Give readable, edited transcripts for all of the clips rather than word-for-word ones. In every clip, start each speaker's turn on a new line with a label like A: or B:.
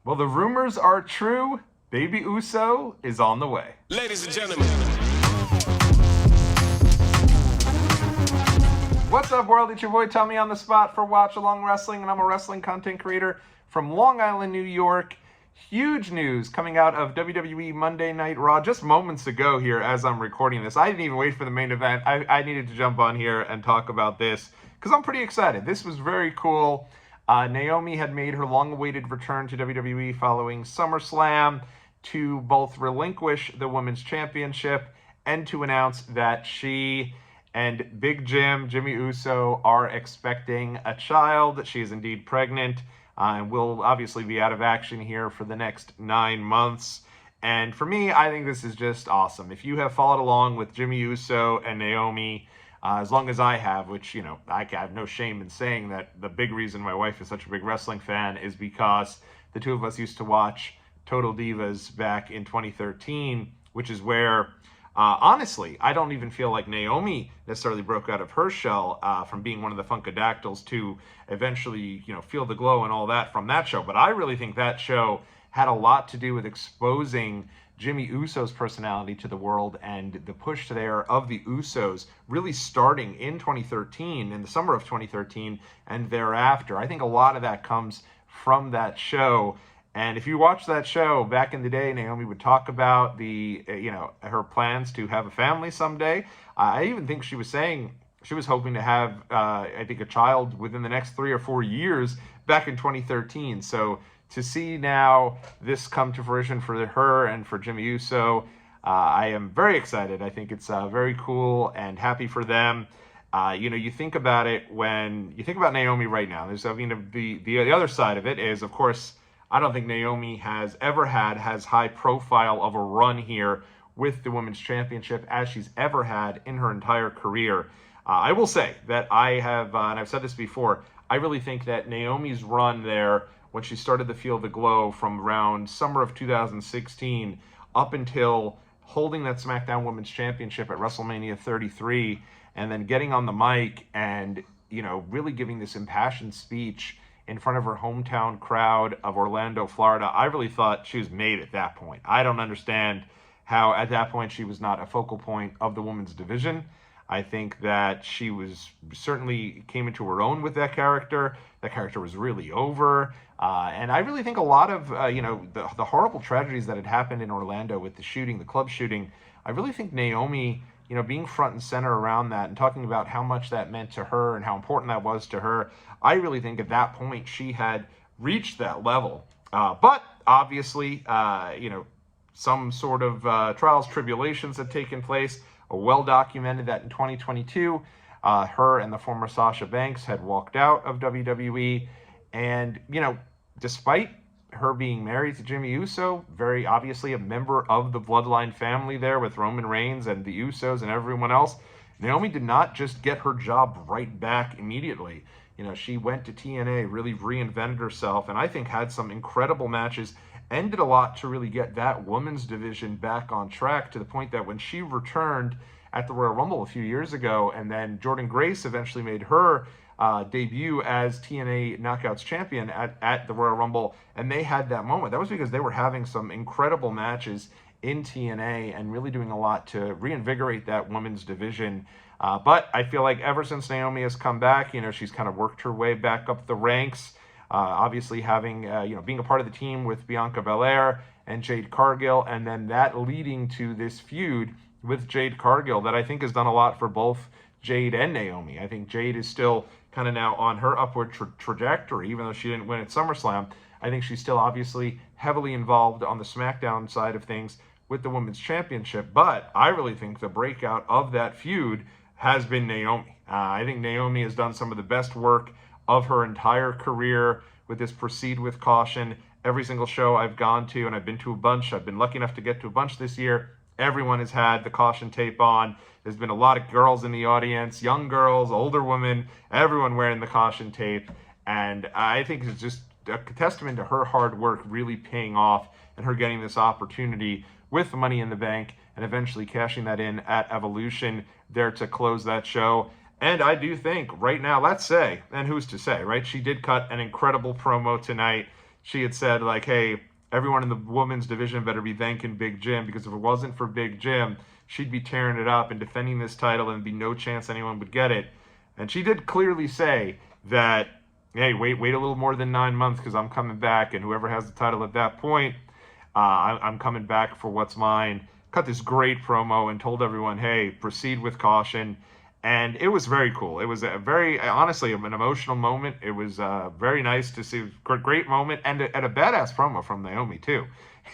A: Well, the rumors are true. Baby Uso is on the way.
B: Ladies and gentlemen.
A: What's up, world? It's your boy Tommy on the spot for Watch Along Wrestling, and I'm a wrestling content creator from Long Island, New York. Huge news coming out of WWE Monday Night Raw just moments ago here as I'm recording this. I didn't even wait for the main event. I needed to jump on here and talk about this because I'm pretty excited. This was very cool. Naomi had made her long-awaited return to WWE following SummerSlam to both relinquish the Women's Championship and to announce that she and Big Jimmy Uso, are expecting a child. She is indeed pregnant and will obviously be out of action here for the next 9 months. And for me, I think this is just awesome. If you have followed along with Jimmy Uso and Naomi, as long as I have, which, I have no shame in saying that the big reason my wife is such a big wrestling fan is because the two of us used to watch Total Divas back in 2013, which is where, honestly, I don't even feel like Naomi necessarily broke out of her shell from being one of the Funkadactyls to eventually, feel the glow and all that from that show. But I really think that show had a lot to do with exposing Jimmy Uso's personality to the world and the push there of the Usos really starting in 2013, in the summer of 2013 and thereafter. I think a lot of that comes from that show. And if you watch that show back in the day, Naomi would talk about her plans to have a family someday. I even think she was saying she was hoping to have, a child within the next 3 or 4 years back in 2013. So to see now this come to fruition for her and for Jimmy Uso, I am very excited. I think it's very cool and happy for them. You think about it when you think about Naomi right now. There's, the other side of it is, of course, I don't think Naomi has ever had as high profile of a run here with the Women's Championship as she's ever had in her entire career. I will say that I have, and I've said this before, I really think that Naomi's run there when she started to feel the glow from around summer of 2016 up until holding that SmackDown Women's Championship at WrestleMania 33 and then getting on the mic and, really giving this impassioned speech in front of her hometown crowd of Orlando, Florida. I really thought she was made at that point. I don't understand how at that point she was not a focal point of the women's division. I think that she was certainly came into her own with that character. That character was really over. And I really think a lot of, the horrible tragedies that had happened in Orlando with the shooting, the club shooting, I really think Naomi, being front and center around that and talking about how much that meant to her and how important that was to her, I really think at that point she had reached that level. But obviously, some sort of trials, tribulations had taken place. Well documented that in 2022, her and the former Sasha Banks had walked out of WWE. And, despite her being married to Jimmy Uso, very obviously a member of the bloodline family there with Roman Reigns and the Usos and everyone else, Naomi did not just get her job right back immediately. She went to TNA, really reinvented herself, and I think had some incredible matches and did a lot to really get that women's division back on track to the point that when she returned at the Royal Rumble a few years ago, and then Jordynne Grace eventually made her debut as TNA Knockouts champion at the Royal Rumble, and they had that moment. That was because they were having some incredible matches in TNA and really doing a lot to reinvigorate that women's division. But I feel like ever since Naomi has come back, she's kind of worked her way back up the ranks. Obviously having, being a part of the team with Bianca Belair and Jade Cargill, and then that leading to this feud with Jade Cargill that I think has done a lot for both Jade and Naomi. I think Jade is still kind of now on her upward trajectory, even though she didn't win at SummerSlam. I think she's still obviously heavily involved on the SmackDown side of things with the Women's Championship, but I really think the breakout of that feud has been Naomi. I think Naomi has done some of the best work of her entire career with this Proceed with Caution. Every single show I've gone to, and I've been to a bunch, I've been lucky enough to get to a bunch this year, everyone has had the caution tape on. There's been a lot of girls in the audience, young girls, older women, everyone wearing the caution tape. And I think it's just a testament to her hard work really paying off and her getting this opportunity with Money in the Bank and eventually cashing that in at Evolution there to close that show. And I do think right now, let's say, and who's to say, right? She did cut an incredible promo tonight she had said, like, hey, everyone in the women's division better be thanking Big Jim, because if it wasn't for Big Jim, she'd be tearing it up and defending this title and be no chance anyone would get it. And she did clearly say that, hey, wait a little more than 9 months, because I'm coming back, and whoever has the title at that point, I'm coming back for what's mine. Cut this great promo and told everyone, hey, proceed with caution. And it was very cool. It was a very, honestly, an emotional moment. It was very nice to see. Great moment, and a badass promo from Naomi too.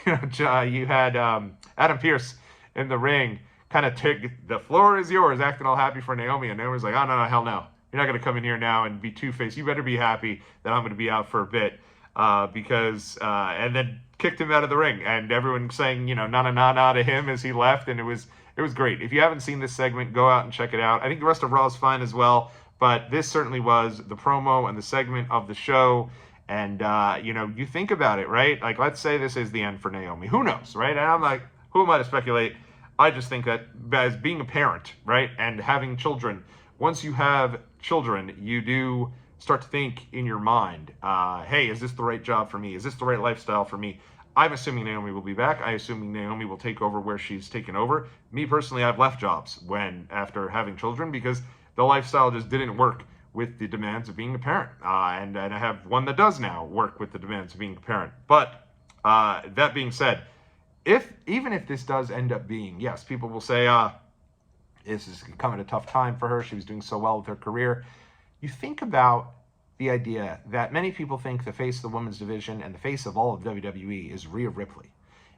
A: You had Adam Pearce in the ring, kind of the floor is yours, acting all happy for Naomi, and Naomi's like, oh no, hell no, you're not gonna come in here now and be two-faced. You better be happy that I'm gonna be out for a bit, and then kicked him out of the ring, and everyone saying, na to him as he left, and it was great. If you haven't seen this segment, go out and check it out. I think the rest of Raw is fine as well, but this certainly was the promo and the segment of the show. And, you think about it, right? Like, let's say this is the end for Naomi. Who knows, right? And I'm like, who am I to speculate? I just think that as being a parent, right, and having children, once you have children, you do start to think in your mind, hey, is this the right job for me? Is this the right lifestyle for me? I'm assuming Naomi will be back. I'm assuming Naomi will take over where she's taken over. Me personally, I've left jobs after having children, because the lifestyle just didn't work with the demands of being a parent. And I have one that does now work with the demands of being a parent. But that being said, even if this does end up being, yes, people will say, this is coming at a tough time for her. She was doing so well with her career. You think about the idea that many people think the face of the women's division and the face of all of WWE is Rhea Ripley.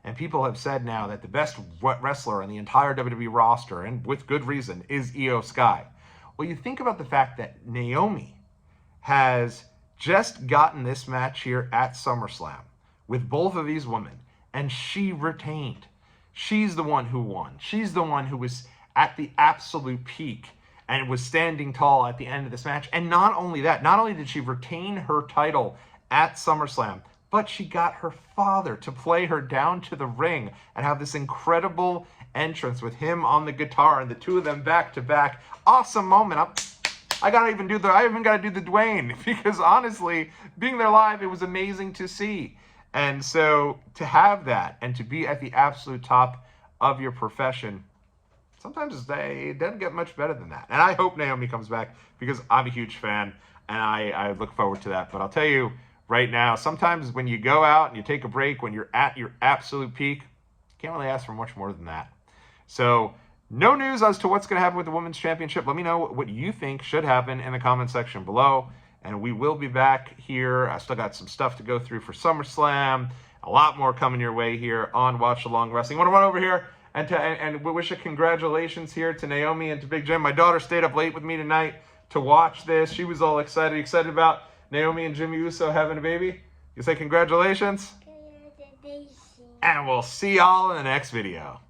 A: And people have said now that the best wrestler on the entire WWE roster, and with good reason, is Io Sky. Well, you think about the fact that Naomi has just gotten this match here at SummerSlam with both of these women, and she retained. She's the one who won. She's the one who was at the absolute peak and was standing tall at the end of this match. And not only that, not only did she retain her title at SummerSlam, but she got her father to play her down to the ring and have this incredible entrance with him on the guitar and the two of them back to back. Awesome moment. I even got to do the Dwayne, because honestly, being there live, it was amazing to see. And so to have that and to be at the absolute top of your profession, sometimes it doesn't get much better than that. And I hope Naomi comes back, because I'm a huge fan, and I look forward to that. But I'll tell you right now, sometimes when you go out and you take a break, when you're at your absolute peak, you can't really ask for much more than that. So no news as to what's going to happen with the Women's Championship. Let me know what you think should happen in the comment section below. And we will be back here. I still got some stuff to go through for SummerSlam. A lot more coming your way here on Watch Along Wrestling. I want to run over here and wish a congratulations here to Naomi and to Big Jim. My daughter stayed up late with me tonight to watch this. She was all excited about Naomi and Jimmy Uso having a baby. You say congratulations? Congratulations. And we'll see y'all in the next video.